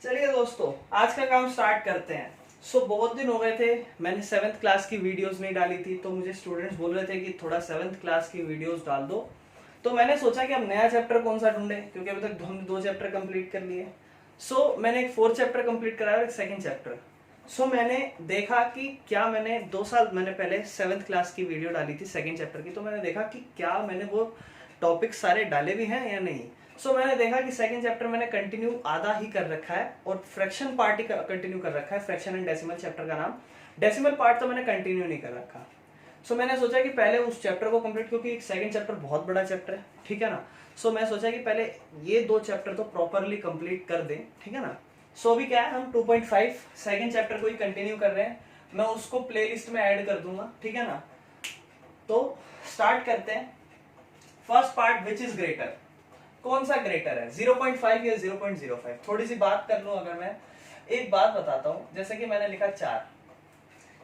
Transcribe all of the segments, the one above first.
चलिए दोस्तों, आज का काम स्टार्ट करते हैं। बहुत दिन हो गए थे, मैंने 7th क्लास की वीडियोस नहीं डाली थी, तो मुझे स्टूडेंट्स बोल रहे थे कि थोड़ा 7th क्लास की वीडियोस डाल दो। तो मैंने सोचा कि अब नया चैप्टर कौन सा ढूंढे, क्योंकि अभी तक हमने 2 चैप्टर कंप्लीट कर लिए। मैंने एक 4th चैप्टर कंप्लीट कराया और एक 2nd चैप्टर। मैंने देखा कि क्या मैंने 2 साल मैंने पहले 7th क्लास की वीडियो डाली थी 2nd चैप्टर की, तो मैंने देखा कि क्या मैंने वो टॉपिक सारे डाले भी हैं या नहीं। मैंने देखा कि 2nd चैप्टर मैंने कंटिन्यू आधा ही कर रखा है और फ्रैक्शन पार्ट ही कंटिन्यू कर रखा है। फ्रैक्शन एंड डेसिमल चैप्टर का नाम, डेसिमल पार्ट तो मैंने कंटिन्यू नहीं कर रखा। मैंने सोचा कि पहले उस चैप्टर को कंप्लीट, क्योंकि 2nd चैप्टर बहुत बड़ा चैप्टर है, ठीक है ना। मैं सोचा कि पहले ये 2 चैप्टर तो प्रॉपरली कंप्लीट कर दें, ठीक है ना। अभी क्या है, हम 2.5 2nd चैप्टर को ही कंटिन्यू कर रहे हैं। मैं उसको प्लेलिस्ट में ऐड कर दूंगा, ठीक है ना। तो स्टार्ट करते हैं। First part, which is greater, कौन सा ग्रेटर है, 0.5 या 0.05। थोड़ी सी बात कर लूं, अगर मैं एक बात बताता हूं, जैसे कि मैंने लिखा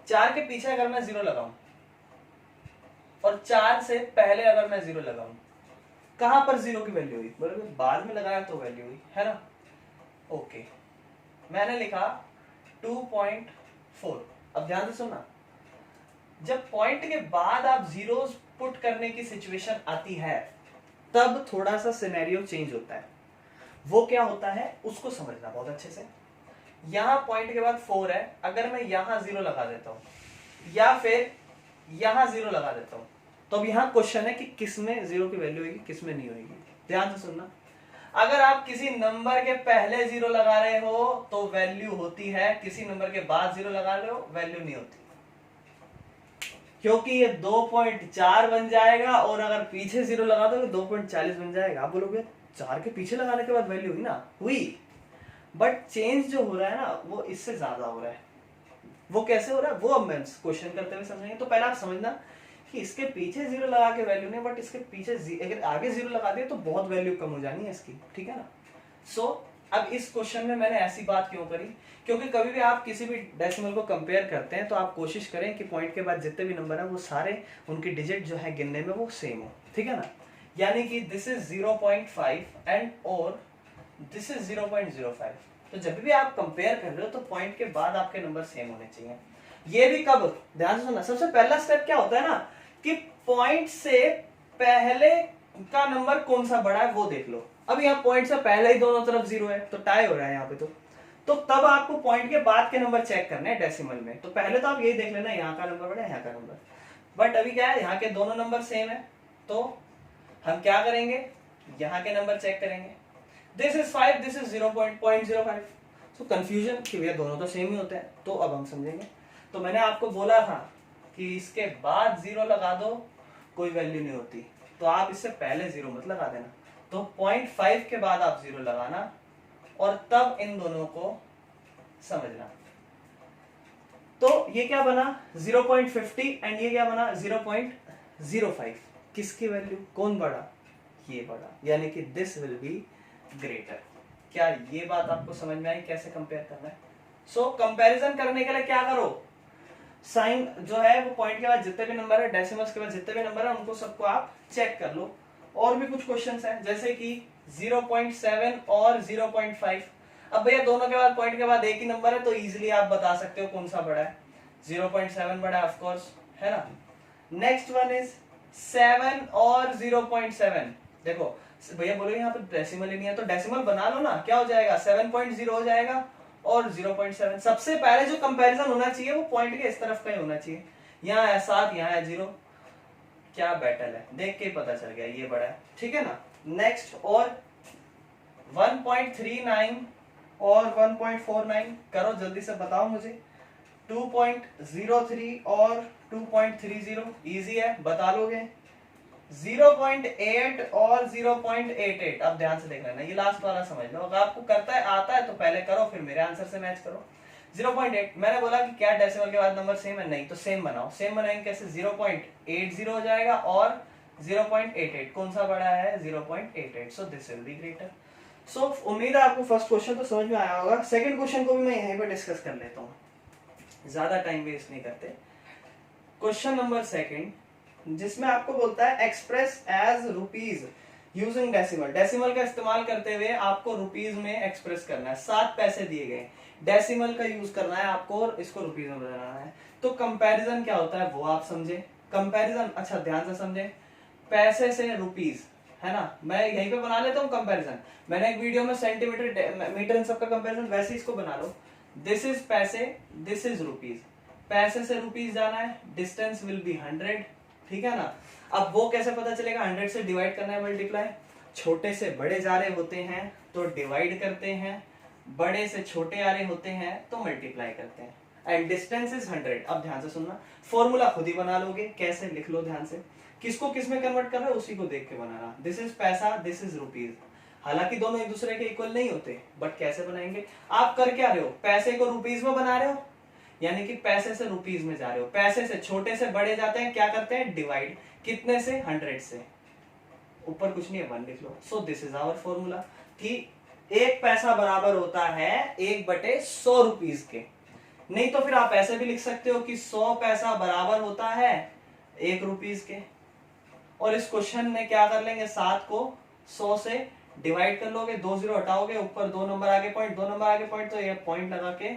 4 के पीछे अगर मैं 0 लगाऊं और 4 से पहले अगर मैं 0 लगाऊं, कहां पर 0 की वैल्यू हुई, बराबर बाद में लगाया तो वैल्यू हुई, है ना। ओके, मैंने लिखा 2.4। अब ध्यान से सुनना, जब पॉइंट के बाद आप जीरोस पुट करने की सिचुएशन आती है, तब थोड़ा सा सिनेरियो चेंज होता है। वो क्या होता है उसको समझना बहुत अच्छे से। यहां पॉइंट के बाद 4 है, अगर मैं यहां 0 लगा देता हूं या फिर यहां 0 लगा देता हूं, तो अब यहां क्वेश्चन है कि किस में 0 की वैल्यू होगी, किस में नहीं होगी। ध्यान से सुनना, अगर आप किसी नंबर के पहले 0 लगा रहे हो तो वैल्यू होती है, किसी नंबर के बाद 0 लगा रहे हो वैल्यू नहीं होती, क्योंकि ये 2.4 बन जाएगा और अगर पीछे 0 लगा दो तो 2.40 बन जाएगा। आप बोलोगे 4 के पीछे लगाने के बाद वैल्यू हुई ना, हुई, बट चेंज जो हो रहा है ना वो इससे ज्यादा हो रहा है। वो कैसे हो रहा है वो अब मैं क्वेश्चन करते हुए समझेंगे। तो पहले आप समझना कि इसके पीछे 0 लगा के वैल्यू नहीं, बट इसके पीछे अगर आगे 0 लगा दिया तो बहुत वैल्यू कम हो जानी है इसकी, ठीक है ना। अब इस क्वेश्चन में मैंने ऐसी बात क्यों करी, क्योंकि कभी भी आप किसी भी डेसिमल को कंपेयर करते हैं तो आप कोशिश करें कि पॉइंट के बाद जितने भी नंबर है वो सारे उनकी डिजिट जो है गिनने में वो सेम हो, ठीक है ना। यानी कि दिस इज 0.5 एंड और दिस इज 0.05। तो जब भी आप कंपेयर कर रहे हो तो पॉइंट के बाद आपके नंबर सेम होने चाहिए। ये भी कब, ध्यान से सुनना, सबसे पहला स्टेप क्या होता है ना कि पॉइंट से पहले का नंबर कौन सा बड़ा है वो देख लो। अब यहाँ पॉइंट से पहले ही दोनों तरफ 0 है तो टाई हो रहा है यहाँ पे। तो तब आपको पॉइंट के बाद के नंबर चेक करने हैं डेसिमल में। तो पहले तो आप यही देख लेना यहाँ का नंबर बड़ा है यहाँ का नंबर, बट अभी क्या है यहाँ के दोनों नंबर सेम है, तो हम क्या करेंगे, यहाँ के नंबर चेक करेंगे। This is 5, this is 0.05। तो कंफ्यूजन कि भैया दोनों तो सेम ही होते हैं, तो अब हम समझेंगे। तो मैंने आपको बोला था कि इसके बाद 0 लगा दो कोई वैल्यू नहीं होती, तो आप इससे पहले 0 मत लगा देना। तो 0.5 के बाद आप 0 लगाना और तब इन दोनों को समझना। तो ये क्या बना 0.50 एंड ये क्या बना 0.05। किसकी वैल्यू, कौन बड़ा, ये बड़ा, यानी कि दिस विल बी ग्रेटर। क्या ये बात आपको समझ में आई कैसे कंपेयर करना है। कंपैरिजन करने के लिए क्या करो, साइन जो है वो पॉइंट के बाद जितने भी नंबर है, डेसिमल्स के बाद जितने भी नंबर है उनको सबको आप चेक कर लो। और भी कुछ क्वेश्चंस हैं जैसे कि 0.7 और 0.5। अब भैया दोनों के बाद पॉइंट के बाद एक ही नंबर है तो इजीली आप बता सकते हो कौन सा बड़ा है, 0.7 बड़ा है ऑफ कोर्स, है ना। नेक्स्ट वन इज 7 और 0.7। देखो भैया बोलो यहाँ पे डेसिमल ही नहीं है, तो डेसिमल बना लो ना, क्या हो जाएगा 7.0 हो जाएगा और 0.7। सबसे पहले जो कंपैरिजन होना चाहिए वो पॉइंट के इस तरफ का ही होना चाहिए। यहाँ है 7, यहाँ है 0, क्या बैटल है, देख के पता चल गया ये बड़ा है, ठीक है ना। नेक्स्ट, और 1.39 और 1.49 करो जल्दी से बताओ मुझे। 2.03 और 2.30 इजी है, बता लोगे। 0.8 और 0.88, अब ध्यान से देख लेना, ये लास्ट वाला समझ लो। अगर आपको करता है आता है तो पहले करो फिर मेरे आंसर से मैच करो। 0.8 मैंने बोला कि क्या डेसिमल के बाद नंबर सेम है, नहीं, तो सेम बनाओ। सेम बनाएंगे कैसे, 0.80 हो जाएगा और 0.88, कौन सा बड़ा है 0.88, so this will be greater. उम्मीद है आपको फर्स्ट क्वेश्चन तो समझ में आया होगा। सेकंड क्वेश्चन को भी मैं यहीं पे डिस्कस कर लेता हूँ, ज्यादा टाइम वेस्ट नहीं करते। क्वेश्चन नंबर सेकंड, जिसमें आपको बोलता है express as rupees using decimal, decimal का इस्तेमाल करते हुए आपको रुपीज में एक्सप्रेस करना है। 7 पैसे दिए गए, डेसिमल का यूज करना है आपको और इसको रुपीज में बदलना है। तो कंपैरिजन क्या होता है वो आप समझे। कंपैरिजन अच्छा ध्यान से समझे, पैसे से रुपीज, है ना। मैं यहीं पे बना लेता हूँ कंपैरिजन। मैंने एक वीडियो में सेंटीमीटर मीटर इन सबका कंपैरिजन, वैसे इसको बना लो। दिस इज पैसे, दिस इज रुपीज। पैसे से रुपीज जाना है, डिस्टेंस विल बी 100, ठीक है ना। अब वो कैसे पता चलेगा, 100 से डिवाइड करना है, मल्टीप्लाई। छोटे से बड़े जा रहे होते हैं तो डिवाइड करते हैं, बड़े से छोटे आ रहे होते हैं तो मल्टीप्लाई करते हैं। And distance is 100। अब ध्यान से सुनना, फॉर्मूला खुद ही बना लोगे, कैसे लिख लो ध्यान से। किसको किस में कन्वर्ट कर रहा है उसी को देख के बनाना। दिस इज पैसा, दिस इज रुपीज। हालांकि दोनों एक दूसरे के इक्वल नहीं होते, बट कैसे बनाएंगे। आप कर क्या रहे हो, पैसे को रुपीज में बना रहे हो, यानी कि पैसे से रुपीज में जा रहे हो। पैसे से छोटे से बड़े जाते हैं, क्या करते हैं, डिवाइड। कितने से, 100 से। ऊपर कुछ नहीं है, 1 लिख लो। So this is our formula कि 1 पैसा बराबर होता है 1/100 रुपीज के। नहीं तो फिर आप ऐसे भी लिख सकते हो कि 100 पैसा बराबर होता है 1 रुपीज के। और इस क्वेश्चन में क्या कर लेंगे, 7 को 100 से डिवाइड कर लोगे, 2 जीरो हटाओगे, ऊपर 2 नंबर आगे पॉइंट, 2 नंबर आगे पॉइंट, तो ये पॉइंट लगा के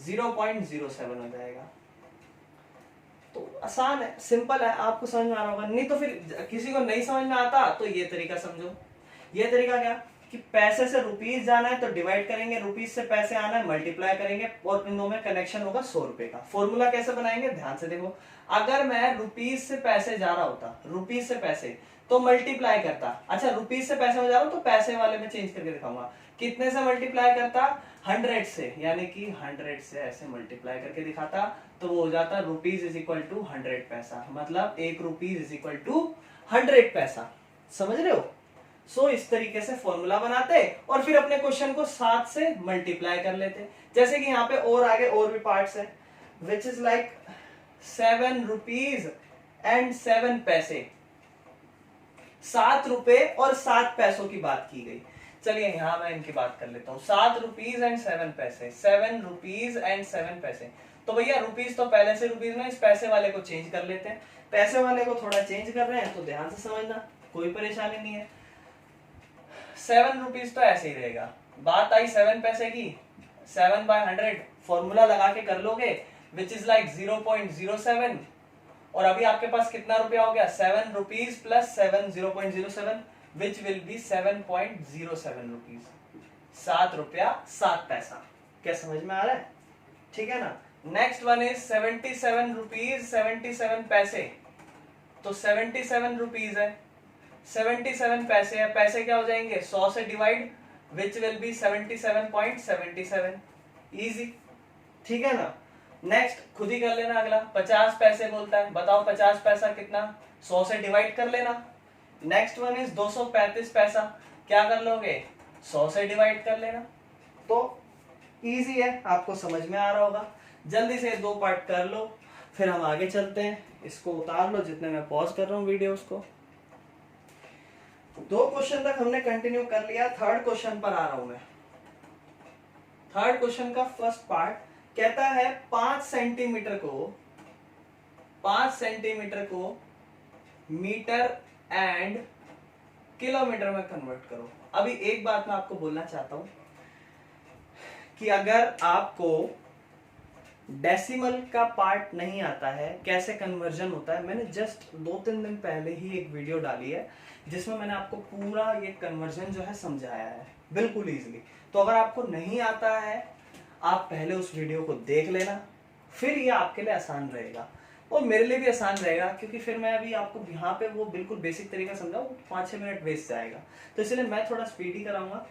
0.07 हो जाएगा। तो आसान है, सिंपल है, आपको समझ में आ रहा होगा। नहीं तो फिर किसी को नहीं समझ में आता तो ये तरीका समझो। ये तरीका क्या कि पैसे से रुपीज जाना है तो डिवाइड करेंगे, रुपीज से पैसे आना है मल्टीप्लाई करेंगे, और इन दोनों में कनेक्शन होगा 100 रुपए का। फॉर्मूला कैसे बनाएंगे, ध्यान से देखो। अगर मैं रुपीज से पैसे जा रहा होता, रुपीज से पैसे, तो मल्टीप्लाई करता। अच्छा, रुपीज से पैसे में जा रहा हूं तो पैसे वाले में चेंज करके दिखाऊंगा। कितने से मल्टीप्लाई करता, 100 से, यानी कि 100 से ऐसे मल्टीप्लाई करके दिखाता, तो वो हो जाता रुपीज इज इक्वल टू 100 पैसा। मतलब 1 रुपीज इज इक्वल टू 100 पैसा। समझ रहे हो। सो इस तरीके से फॉर्मूला बनाते और फिर अपने क्वेश्चन को 7 से मल्टीप्लाई कर लेते। जैसे कि यहाँ पे और आगे और भी पार्ट्स है, विच इज लाइक 7 रुपीज एंड 7 पैसे। 7 रुपए और 7 पैसों की बात की गई। चलिए यहां मैं इनकी बात कर लेता हूँ। 7 रुपीज एंड 7 पैसे, 7 रुपीज एंड 7 पैसे। तो भैया रुपीज तो पहले से रुपीज में, इस पैसे वाले को चेंज कर लेते हैं। पैसे वाले को थोड़ा चेंज कर रहे हैं तो ध्यान से समझना, कोई परेशानी नहीं है। 7 रुपीज तो ऐसे ही रहेगा। बात आई 7 पैसे की, 7/100 फॉर्मूला लगा के कर लोगे, विच इज लाइक 0.07। और अभी आपके पास कितना रुपया हो गया, 7 rupees plus 7, 0.07, which will be 7.07 rupees. 7 रुपया 7 पैसा। क्या समझ में आ रहा है, ठीक है ना। नेक्स्ट वन इज 77 रुपीज 77 पैसे। तो 77 रुपीज है, 77 पैसे है, पैसे क्या हो जाएंगे, 100 से divide, which will be 77.77। Easy, ठीक है ना। नेक्स्ट खुद ही कर लेना अगला, 50 पैसे बोलता है, बताओ 50 पैसा कितना, 100 से डिवाइड कर लेना। नेक्स्ट वन इज 235 पैसा, क्या कर लोगे, 100 से डिवाइड कर लेना। तो इजी है, आपको समझ में आ रहा होगा। जल्दी से 2 पार्ट कर लो, फिर हम आगे चलते हैं। इसको उतार लो जितने मैं पॉज कर रहा हूँ वीडियो उसको। 2 क्वेश्चन तक हमने कंटिन्यू कर लिया, 3rd क्वेश्चन पर आ रहा हूं मैं। 3rd क्वेश्चन का फर्स्ट पार्ट कहता है 5 सेंटीमीटर को मीटर एंड किलोमीटर में कन्वर्ट करो। अभी एक बात मैं आपको बोलना चाहता हूं कि अगर आपको डेसिमल का पार्ट नहीं आता है, कैसे कन्वर्जन होता है, मैंने जस्ट 2-3 दिन पहले ही एक वीडियो डाली है जिसमें मैंने आपको पूरा ये कन्वर्जन जो है समझाया है बिल्कुल इजीली। तो अगर आपको नहीं आता है, आप पहले उस वीडियो को देख लेना, फिर ये आपके लिए आसान रहेगा और मेरे लिए भी आसान रहेगा, क्योंकि फिर मैं अभी आपको यहाँ पे वो बिल्कुल बेसिक तरीका समझाऊं, 5-6 मिनट वेस्ट जाएगा। तो इसलिए मैं थोड़ा स्पीडी कराऊंगा।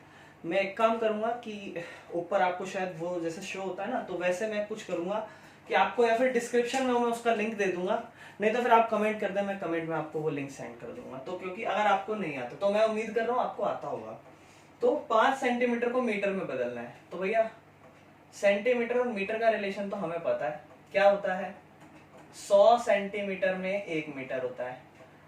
मैं एक काम करूंगा कि ऊपर आपको शायद वो जैसे शो होता है ना, तो वैसे मैं कुछ करूंगा कि आपको, या फिर डिस्क्रिप्शन में मैं उसका लिंक दे दूंगा, नहीं तो फिर आप कमेंट कर दें, मैं कमेंट में आपको वो लिंक सेंड कर दूंगा। तो क्योंकि अगर आपको नहीं आता, तो मैं उम्मीद कर रहा हूँ आपको आता होगा। तो 5 सेंटीमीटर को मीटर में बदलना है, तो भैया सेंटीमीटर और मीटर का रिलेशन तो हमें पता है क्या होता है, 100 सेंटीमीटर में 1 मीटर होता है।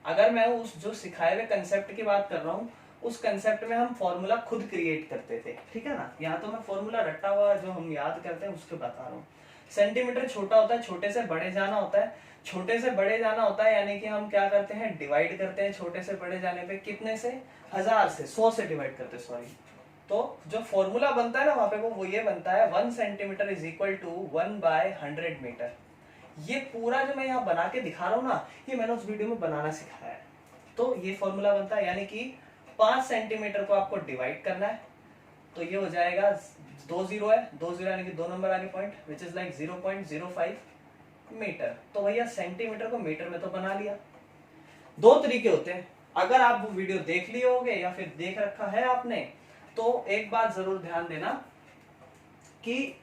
अगर मैं उस जो सिखाए हुए कंसेप्ट की बात कर रहा हूँ, उस कंसेप्ट में हम फॉर्मूला खुद क्रिएट करते थे, ठीक है ना। यहाँ तो मैं फॉर्मूला रट्टा हुआ जो हम याद करते हैं उसके बता रहा हूँ। सेंटीमीटर छोटा होता है, छोटे से बड़े जाना होता है, छोटे से बड़े जाना होता है, यानी कि हम क्या करते हैं, डिवाइड करते हैं छोटे से बड़े जाने पे, कितने से, 1000 से, 100 से डिवाइड करते हैं, सॉरी। तो जो फॉर्मूला बनता है ना वहां पे वो ये बनता है 1 centimetre is equal to 1/100 metre. ये पूरा जो मैं यहाँ बना के दिखा रहा हूँ ना, ये मैंने उस वीडियो में बनाना सिखाया है। तो ये फॉर्मूला बनता है, यानी कि 5 सेंटीमीटर को आपको डिवाइड करना है, तो ये हो जाएगा 2 जीरो है, 2 जीरो यानी कि 2 नंबर आगे point, which is like 0.05 metre. तो भैया सेंटीमीटर को मीटर में तो बना लिया। दो तरीके होते हैं, अगर आप वो वीडियो देख लिए होगे या फिर देख रखा है आपने, तो एक बात जरूर ध्यान देना कि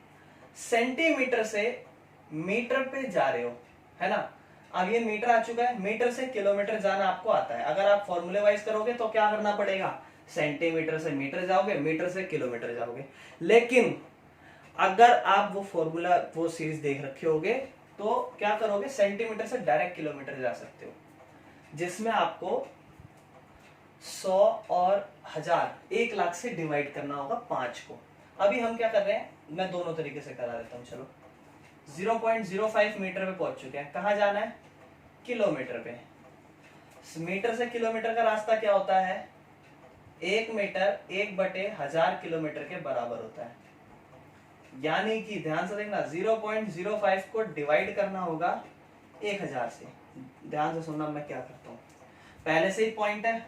सेंटीमीटर से मीटर पे जा रहे हो, है ना। अब ये मीटर आ चुका है, मीटर से किलोमीटर जाना आपको आता है। अगर आप फॉर्मूले वाइज करोगे तो क्या करना पड़ेगा, सेंटीमीटर से मीटर जाओगे, मीटर से किलोमीटर जाओगे। लेकिन अगर आप वो फॉर्मूला, वो सीरीज देख रखे होगे, तो क्या करोगे, सेंटीमीटर से डायरेक्ट किलोमीटर जा सकते हो, जिसमें आपको 100 और 1000, 1 लाख से डिवाइड करना होगा 5 को। अभी हम क्या कर रहे हैं, मैं दोनों तरीके से करा देता हूं। चलो 0.05 मीटर पे पहुंच चुके हैं, कहाँ जाना है, किलोमीटर पे। मीटर से किलोमीटर का रास्ता क्या होता है, 1 मीटर 1/1000 किलोमीटर के बराबर होता है। यानी कि ध्यान से देखना, 0.05 को डिवाइड करना होगा 1000 से। ध्यान से सुनना मैं क्या करता हूँ, पहले से ही पॉइंट है,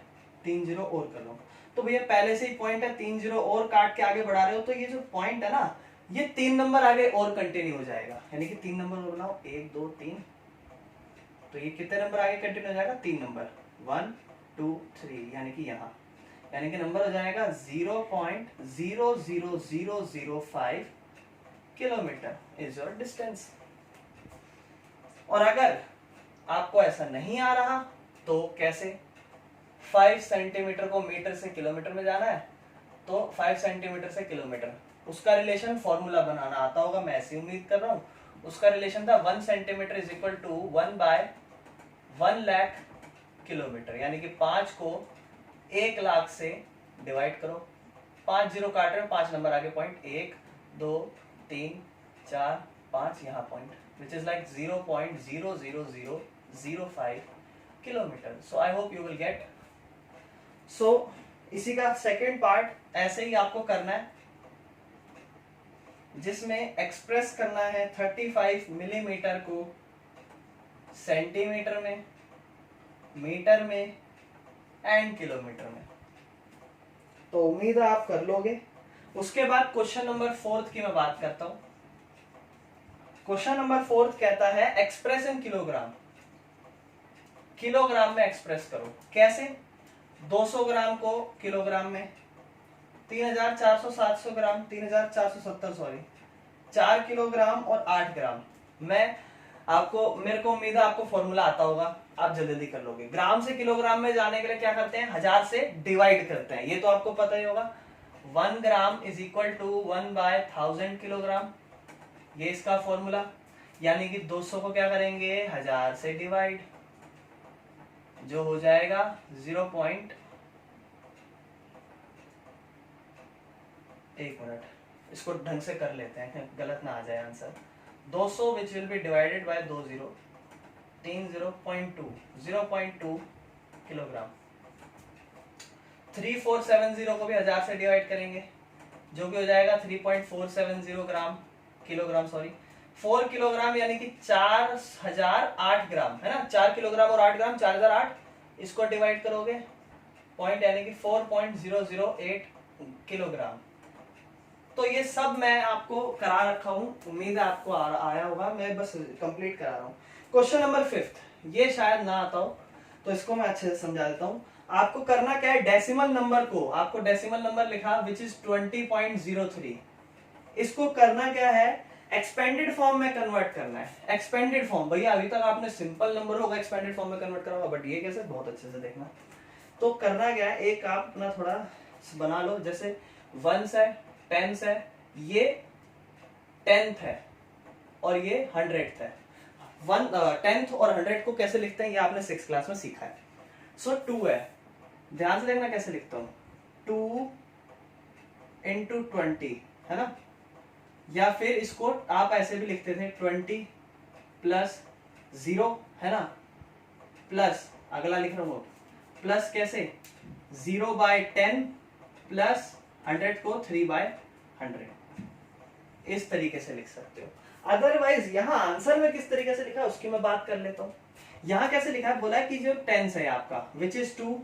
3 जीरो और कर लो। तो भैया पहले से ही पॉइंट है, 3 जीरो और काट के आगे बढ़ा रहे हो, तो ये जो पॉइंट है ना, ये 3 नंबर आगे और कंटिन्यू हो जाएगा, यानी कि 3 नंबर और बनाओ, 1 2 3। तो ये कितने नंबर आगे कंटिन्यू हो जाएगा, 3 नंबर, 1 2 3, यानी कि यहाँ, यानी कि नंबर हो जाएगा 0.00005 किलोमीटर इज योर डिस्टेंस। और अगर आपको ऐसा नहीं आ रहा तो कैसे, 5 सेंटीमीटर को मीटर से किलोमीटर में जाना है, तो 5 सेंटीमीटर से किलोमीटर, उसका रिलेशन फॉर्मूला बनाना आता होगा, मैं ऐसी उम्मीद कर रहा हूँ। उसका रिलेशन था 1 centimetre is equal to 1/1 lakh kilometre, यानी कि 5 को 1 लाख से डिवाइड करो, 5 जीरो काट रहे हो, 5 नंबर आगे पॉइंट, 1 2 3 4 5, यहाँ point, which is like 0.00005 kilometre. So I hope you will get. सो इसी का सेकेंड पार्ट ऐसे ही आपको करना है, जिसमें एक्सप्रेस करना है 35 मिलीमीटर को सेंटीमीटर में, मीटर में एंड किलोमीटर में। तो उम्मीद है आप कर लोगे। उसके बाद क्वेश्चन नंबर 4 की मैं बात करता हूं। क्वेश्चन नंबर 4 कहता है एक्सप्रेस इन किलोग्राम, किलोग्राम में एक्सप्रेस करो। कैसे, 200 ग्राम को किलोग्राम में, 3400 700 ग्राम, 3470 सॉरी, 4 किलोग्राम और 8 ग्राम। मैं आपको, मेरे को उम्मीद है आपको फॉर्मूला आता होगा, आप जल्दी जल्दी कर लोगे। ग्राम से किलोग्राम में जाने के लिए क्या करते हैं, 1000 से डिवाइड करते हैं, ये तो आपको पता ही होगा। 1 gram is equal to 1/1000 kilogram, ये इसका फॉर्मूला। यानी कि 200 को क्या करेंगे, 1000 से डिवाइड, जो हो जाएगा 0. एक मिनट, इसको ढंग से कर लेते हैं, गलत ना आ जाए answer. 200 which will be divided by 2 zero, 3 0.2 kilogram. 3470 को भी 1000 से डिवाइड करेंगे, जो कि हो जाएगा 3.470 ग्राम, किलोग्राम सॉरी, 4 किलोग्राम, यानी कि 4008 ग्राम, है ना। 4 किलोग्राम और 8 ग्राम, 4008, इसको डिवाइड करोगे पॉइंट, यानी कि 4.008 किलोग्राम। तो ये सब मैं आपको करा रखा हूं, उम्मीद है आपको आया होगा, मैं बस कंप्लीट करा रहा हूं। क्वेश्चन नंबर 5, ये शायद ना आता हो, तो इसको मैं अच्छे से समझा देता हूं। आपको करना क्या है, डेसिमल नंबर को, आपको डेसिमल नंबर लिखा विच इज 20.03, इसको करना क्या है, एक्सपेंडेड फॉर्म में कन्वर्ट करना है। एक्सपेंडेड फॉर्म, भैया अभी तक आपने सिंपल नंबर होगा एक्सपेंडेड फॉर्म में कन्वर्ट करा होगा, बट ये कैसे, बहुत अच्छे से देखना। तो करना क्या है, एक आप अपना थोड़ा बना लो, जैसे 1 है, 10 है, ये 10th है और ये 100th है। 10th और 100th को कैसे लिखते हैं, ये आपने 6th क्लास में सीखा है। सो 2 है, ध्यान से देखना कैसे लिखता हूं, 2 into 20, है ना। या फिर इसको आप ऐसे भी लिखते थे 20 + 0 है ना, प्लस अगला लिख रहा हूँ प्लस कैसे 0/10 प्लस 100 को 3/100 इस तरीके से लिख सकते हो। अदरवाइज यहाँ आंसर में किस तरीके से लिखा है उसकी मैं बात कर लेता हूँ। यहाँ कैसे लिखा है, बोला है कि जो टेंस है आपका विच इज 2,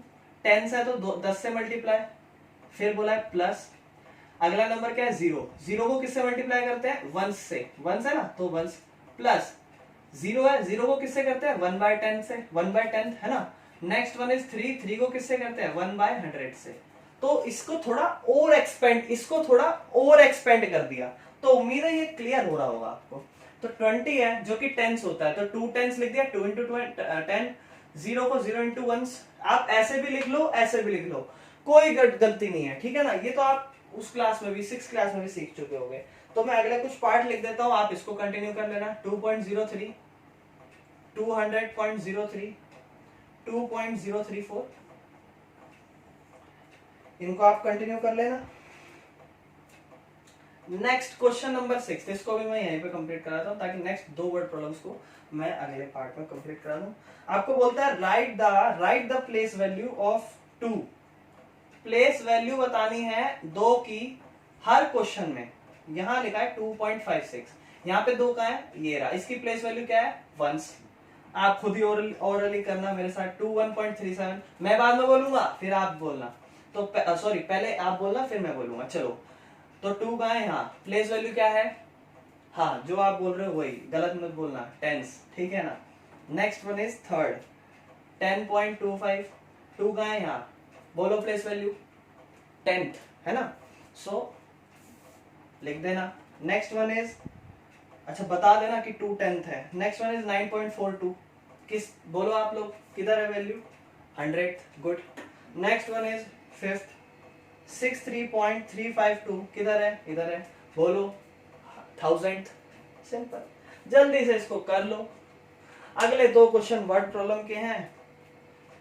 टेंस है तो 10 से मल्टीप्लाई, फिर बोला है प्लस अगला नंबर क्या है 0, 0 को किससे मल्टीप्लाई करते हैं 1 से, 1 है ना तो 1 प्लस 0 है, 0 को किससे करते हैं 1/10 से, 1/10 है ना। नेक्स्ट वन इज 3, 3 को किससे करते हैं 1/100 से। तो इसको थोड़ा और एक्सपेंड कर दिया, तो उम्मीद है ये क्लियर हो रहा होगा आपको। तो 20 है जो कि टेंस होता है, तो 2 टेंस लिख दिया, 2 इंटू 10, 0 को 0 इंटू 1, आप ऐसे भी लिख लो ऐसे भी लिख लो, कोई गलती नहीं है, ठीक है ना। ये तो आप उस क्लास में भी 6 क्लास में भी सीख चुके होंगे। तो मैं अगले कुछ पार्ट लिख देता हूं, आप इसको कंटिन्यू कर लेना। 2.03, 200.03, 2.034 इनको आप कंटिन्यू कर लेना। नेक्स्ट क्वेश्चन नंबर 6, इसको भी मैं यहीं पे कंप्लीट कराता हूं ताकि नेक्स्ट 2 वर्ड प्रॉब्लम्स को मैं अगले पार्ट में कंप्लीट करा दूं। आपको बोलता है right the place value of 2, place value बतानी है 2 की हर क्वेश्चन में। यहां लिखा है 2.56, यहाँ पे 2 का है, ये रहा, इसकी प्लेस वैल्यू क्या है 1। आप खुद ही ओरली करना मेरे साथ। 2 1.37, मैं बाद में बोलूंगा फिर आप बोलना, तो सॉरी पहले आप बोलना फिर मैं बोलूंगा। चलो तो 2 का है, यहाँ प्लेस वैल्यू क्या है, हाँ जो आप बोल रहे हो वही, गलत मत बोलना, टेंस, ठीक है ना। नेक्स्ट वन इज थर्ड 10.25, 2 का है यहाँ, बोलो प्लेस वैल्यू 10th है ना, सो लिख देना। नेक्स्ट वन इज, अच्छा बता देना कि 2 10th है। नेक्स्ट वन इज 9.42, किस बोलो आप लोग किधर है value 100, good. Next one is 5th 63.352, किधर है इधर है, बोलो 1000th, सिंपल, जल्दी से इसको कर लो। अगले 2 क्वेश्चन वर्ड प्रॉब्लम के हैं,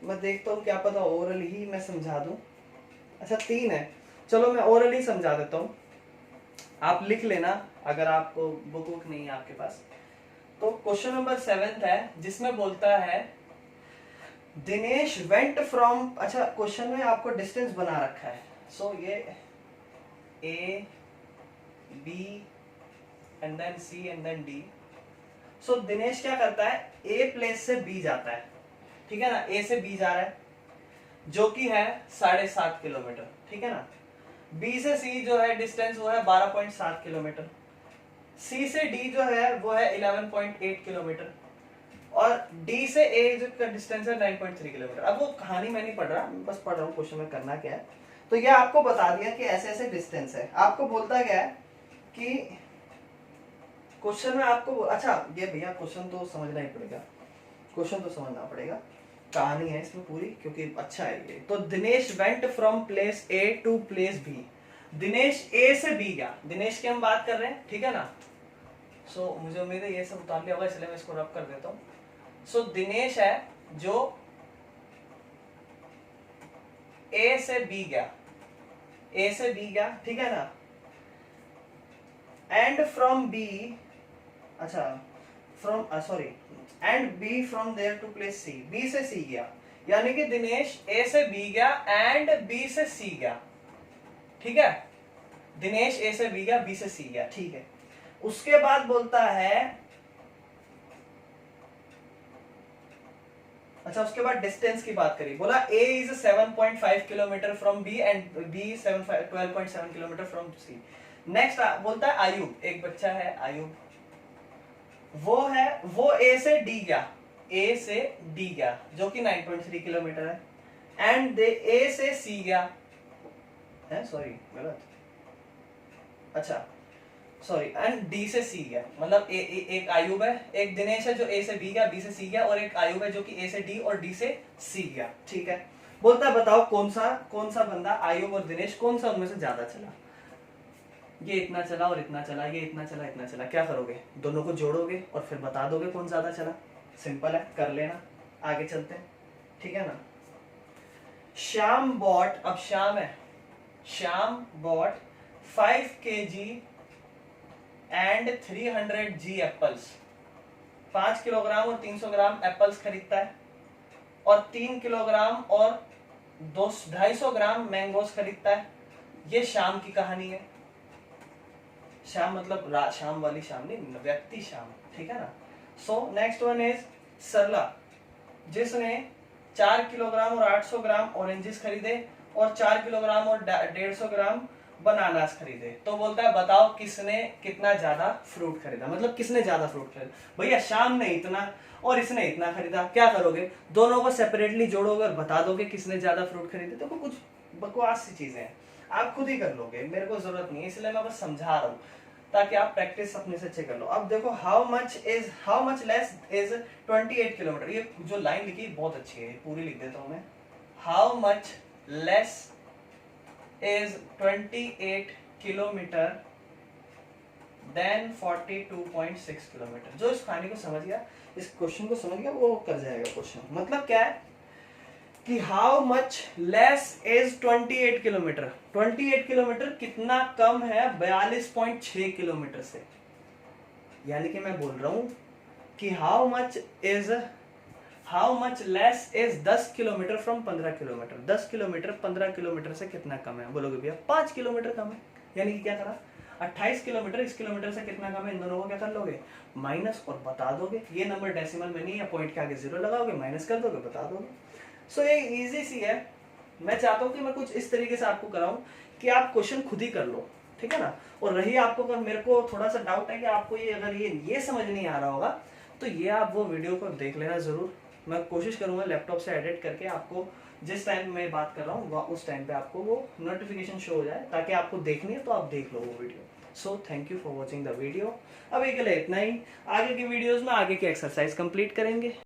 मैं देखता हूँ क्या पता ओरल ही मैं समझा दूं। अच्छा 3 है, चलो मैं ओरल ही समझा देता हूँ, आप लिख लेना अगर आपको बुक नहीं है आपके पास। तो क्वेश्चन नंबर 7 है जिसमें बोलता है दिनेश वेंट फ्रॉम, अच्छा क्वेश्चन में आपको डिस्टेंस बना रखा है, सो ये A B and then C and then D. So Dinesh क्या करता है, ए प्लेस से बी जाता है, ठीक है ना, ए से बी जा रहा है जो कि है 7.5 किलोमीटर, ठीक है ना। बी से सी जो है डिस्टेंस वो है 12.7 किलोमीटर, सी से डी जो है वो है 11.8 किलोमीटर, और डी से ए जो का डिस्टेंस है 9.3 किलोमीटर। अब वो कहानी मैं नहीं पढ़ रहा, बस पढ़ रहा हूँ क्वेश्चन में करना क्या है। तो ये आपको बता दिया कि ऐसे ऐसे डिस्टेंस है। आपको बोलता क्या है कि क्वेश्चन में आपको, अच्छा ये भैया क्वेश्चन तो समझना ही पड़ेगा, क्वेश्चन तो समझना पड़ेगा, कहानी है इसमें पूरी क्योंकि अच्छा है ये। तो Dinesh went from place A to place B, Dinesh A से बी गया, दिनेश की हम बात कर रहे हैं, ठीक है ना। सो मुझे उम्मीद है ये सब उतार लिया होगा, इसलिए मैं इसको रब कर देता हूँ। सो दिनेश है जो ए से बी गया, ए से बी गया, ठीक है ना। एंड फ्रॉम बी, अच्छा from sorry and B from there to place C, B से सी गया, यानी कि दिनेश ए से बी गया एंड बी से सी गया, ठीक है। दिनेश ए से बी गया, बी से सी गया, ठीक है। उसके बाद बोलता है, अच्छा उसके बाद डिस्टेंस की बात करी, बोला A is 7.5 kilometre from B and B 12.7 kilometre from C. Next बोलता है आयुब, एक बच्चा है आयुब, वो ए से डी गया, ए से डी गया जो कि 9.3 किलोमीटर है, एंड दे ए से सी गया है, सॉरी गलत, अच्छा सॉरी, एंड डी से सी गया, मतलब एक आयुब है, एक दिनेश है जो ए से बी गया, बी से सी गया, और एक आयुब है जो कि ए से डी और डी से सी गया, ठीक है। बोलता है बताओ कौन सा बंदा, आयुब और दिनेश, कौन सा उनमें से ज्यादा चला। ये इतना चला और इतना चला, ये इतना चला इतना चला, क्या करोगे, दोनों को जोड़ोगे और फिर बता दोगे कौन ज्यादा चला, सिंपल है, कर लेना, आगे चलते हैं, ठीक है ना। श्याम बॉट, अब श्याम है, Shyam bought 5 kg and 300 g apples, 5 kilogram और 300 ग्राम एप्पल्स खरीदता है, और 3 किलोग्राम और 250 ग्राम मैंगोस खरीदता है। ये शाम की कहानी है। शाम मतलब शाम वाली शाम नहीं, व्यक्ति शाम, ठीक है ना। सो नेक्स्ट वन इज सरला, जिसने 4 किलोग्राम और 800 ग्राम ऑरेंजेस खरीदे और 4 किलोग्राम और 150 ग्राम बनानास खरीदे। तो बोलता है बताओ किसने कितना ज्यादा फ्रूट खरीदा, मतलब किसने ज्यादा फ्रूट खरीदा। भैया शाम ने इतना और इसने इतना खरीदा, क्या करोगे, दोनों को सेपरेटली जोड़ोगे और बता दोगे किसने ज्यादा फ्रूट खरीदे। तो कुछ बकवास सी चीजें हैं, आप खुद ही कर लोगे, मेरे को जरूरत नहीं है, इसलिए मैं बस समझा रहा हूँ ताकि आप प्रैक्टिस अपने से अच्छे कर लो। अब देखो how much less is 28 kilometre. ये जो लाइन लिखी बहुत अच्छी है, पूरी लिख देता हूं मैं। How much less is 28 kilometre than 42.6 kilometre. जो इस कहानी को समझ गया, इस क्वेश्चन को समझ गया, वो कर जाएगा क्वेश्चन। मतलब क्या है कि how much less is 28 kilometre. 28 kilometre कितना कम है 42.6 किलोमीटर से। यानी कि मैं बोल रहा हूं कि how much less is 10 kilometre from 15 kilometre. 10 kilometre 15 kilometre से कितना कम है, बोलोगे भैया 5 किलोमीटर कम है। यानी कि क्या करा, 28 किलोमीटर इस किलोमीटर से कितना कम है, इन दोनों को क्या कर लोगे, माइनस, और बता दोगे। ये नंबर डेसिमल में नहीं है, पॉइंट के आगे 0 लगाओगे, माइनस कर दोगे, बता दोगे। सो ये इजी सी है। मैं चाहता हूँ कि मैं कुछ इस तरीके से आपको कराऊं कि आप क्वेश्चन खुद ही कर लो, ठीक है ना। और रही आपको, अगर मेरे को थोड़ा सा डाउट है कि आपको ये अगर ये समझ नहीं आ रहा होगा, तो ये आप वो वीडियो को देख लेना जरूर। मैं कोशिश करूंगा लैपटॉप से एडिट करके आपको जिस टाइम मैं बात कर रहा हूँ उस टाइम पे आपको वो नोटिफिकेशन शो हो जाए, ताकि आपको देखनी है तो आप देख लो वो video. So thank you for watching the video. अभी के लिए इतना ही, आगे की वीडियोज में आगे की एक्सरसाइज कंप्लीट करेंगे।